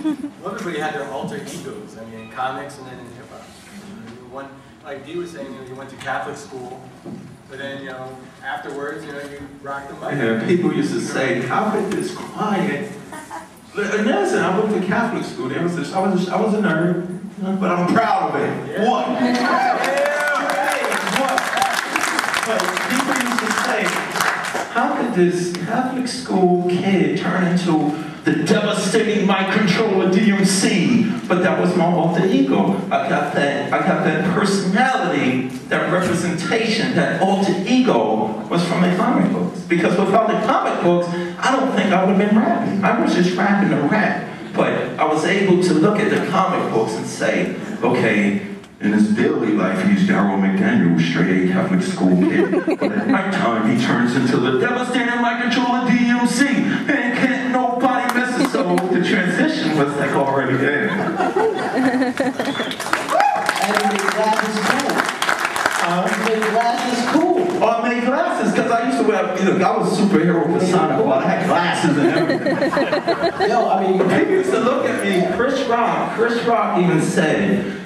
Well, everybody had their alter egos. I mean, in comics and then in hip hop. One, like Dee was saying, you went to Catholic school, but then afterwards, you rocked the mic. Yeah, people used to say, "How could this quiet?" Listen, I went to Catholic school. I was a nerd, but I'm proud of it. Yeah. What? But people used to say, "How could this Catholic school kid turn into the devastating mic controller DMC?" But that was my alter ego. I got that personality, that representation, that alter ego was from the comic books. Because without the comic books, I don't think I would have been rapping. I was just rapping to rap. But I was able to look at the comic books and say, okay, in his daily life, he's Daryl McDaniel, straight A Catholic school kid. But at nighttime, he turns into the devastating mic controller DMC. And can't nobody miss it. So the transition was like already there. And he made glasses cool. He made glasses cool. Oh, I made glasses because I used to wear, I was a superhero persona. Well, I had glasses and everything. Yo, I mean, people used to look at me. Chris Rock even said,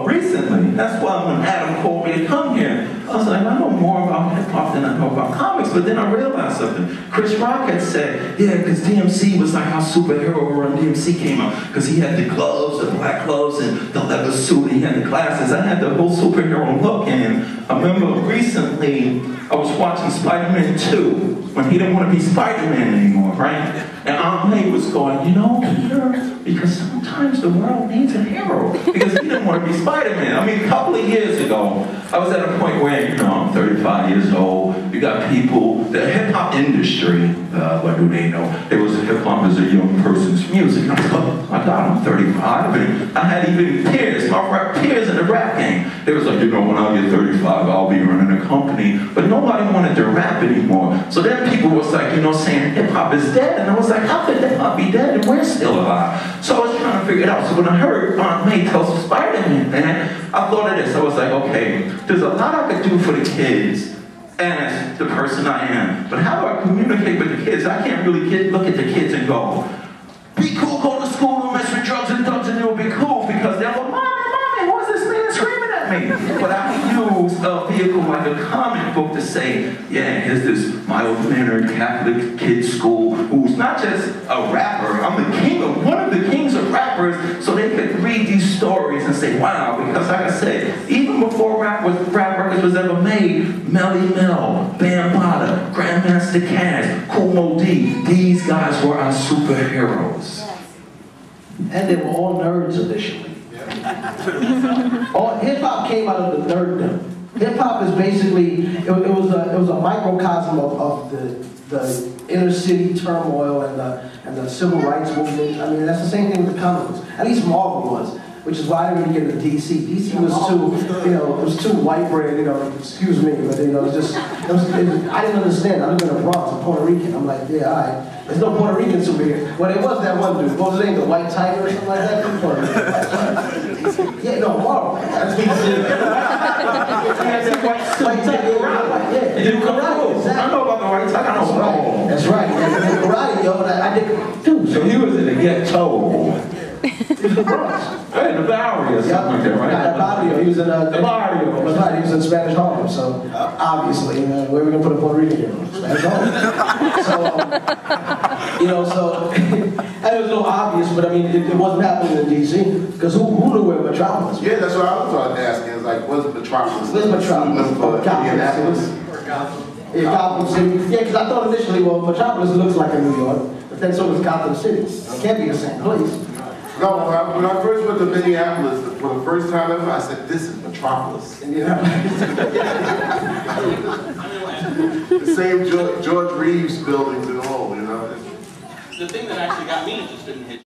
recently, that's why when Adam called me to come here, I was like, I know more about hip-hop than I know about comics, but then I realized something. Chris Rock had said, yeah, because DMC was like how Superhero Run DMC came out, because he had the gloves, the black gloves, and the leather suit, he had the glasses. I had the whole superhero look, and I remember recently, I was watching Spider-Man 2, when he didn't want to be Spider-Man anymore, right? And Aunt May was going, Peter, because sometimes the world needs a hero. Because he didn't want to be Spider-Man. I mean, a couple of years ago, I was at a point where, I'm 35 years old. You got people, the hip-hop industry, what do they know? It was hip-hop as a young person's music. I was like, oh my God, I'm 35. And I had even peers, my rap peers in the rap game. They was like, when I get 35, I'll be running a company. But nobody wanted to rap anymore. So then people was like, saying hip-hop is dead. And I was like, how could hip-hop be dead and we're still alive? So I was trying to figure it out. So when I heard Aunt May tell Spider-Man, man, I thought of this. I was like, okay, there's a lot I could do for the kids as the person I am. But how do I communicate with the kids? I can't really look at the kids and go, be cool, go to school, don't mess with drugs and thugs, and it'll be cool. Because they'll go, Mommy, what's this man screaming at me? But I can use a vehicle like a comic book to say, yeah, here's this mild-mannered Catholic kid school who's not just a rapper. I'm the king of, one of the kings of rappers, so they could read these stories and say, wow, because like I said, even before rap records was ever made, Melly Mel, Bambaataa, Grandmaster Caz, Kool Moe Dee, these guys were our superheroes. And they were all nerds initially. All hip-hop came out of the nerddom. Hip-hop is basically, it was a microcosm of the inner city turmoil and the civil rights movement. I mean, that's the same thing with the comic books. At least Marvel was, which is why I didn't really get into DC. DC was too, it was too white bread, excuse me, but it was just, I didn't understand. I lived in the Bronx, I'm Puerto Rican. I'm like, yeah, all right. There's no Puerto Ricans over here. Well, there was that one dude. What was his name? The White Tiger or something like that? Puerto Rican. Yeah, no, Marvel. That's DC. White Tiger. Yeah, karate. I know about the White Tiger. I know. That's right. And karate, yo, I did too. So he was in the ghetto. He was in the Bronx. Hey, the Bowery or something like that, right? Yeah, the barrio. He was in the barrio. That's right. He was in Spanish Harlem. So obviously, where are we gonna put a Puerto Rican here? Spanish Harlem. So, and it was no obvious, but I mean, it wasn't happening in DC because who knew where Metropolis was? Yeah, that's what I was trying to ask. Is like, what's Metropolis? Where's Metropolis? Indianapolis. Or Gotham. Yeah, Gotham City. Yeah, because I thought initially, well, Metropolis looks like a New York, but then so does Gotham City. It can't be the same place. No, when I first went to Minneapolis, for the first time ever, I said, this is Metropolis. The same George Reeves buildings and all, The thing that actually got me interested in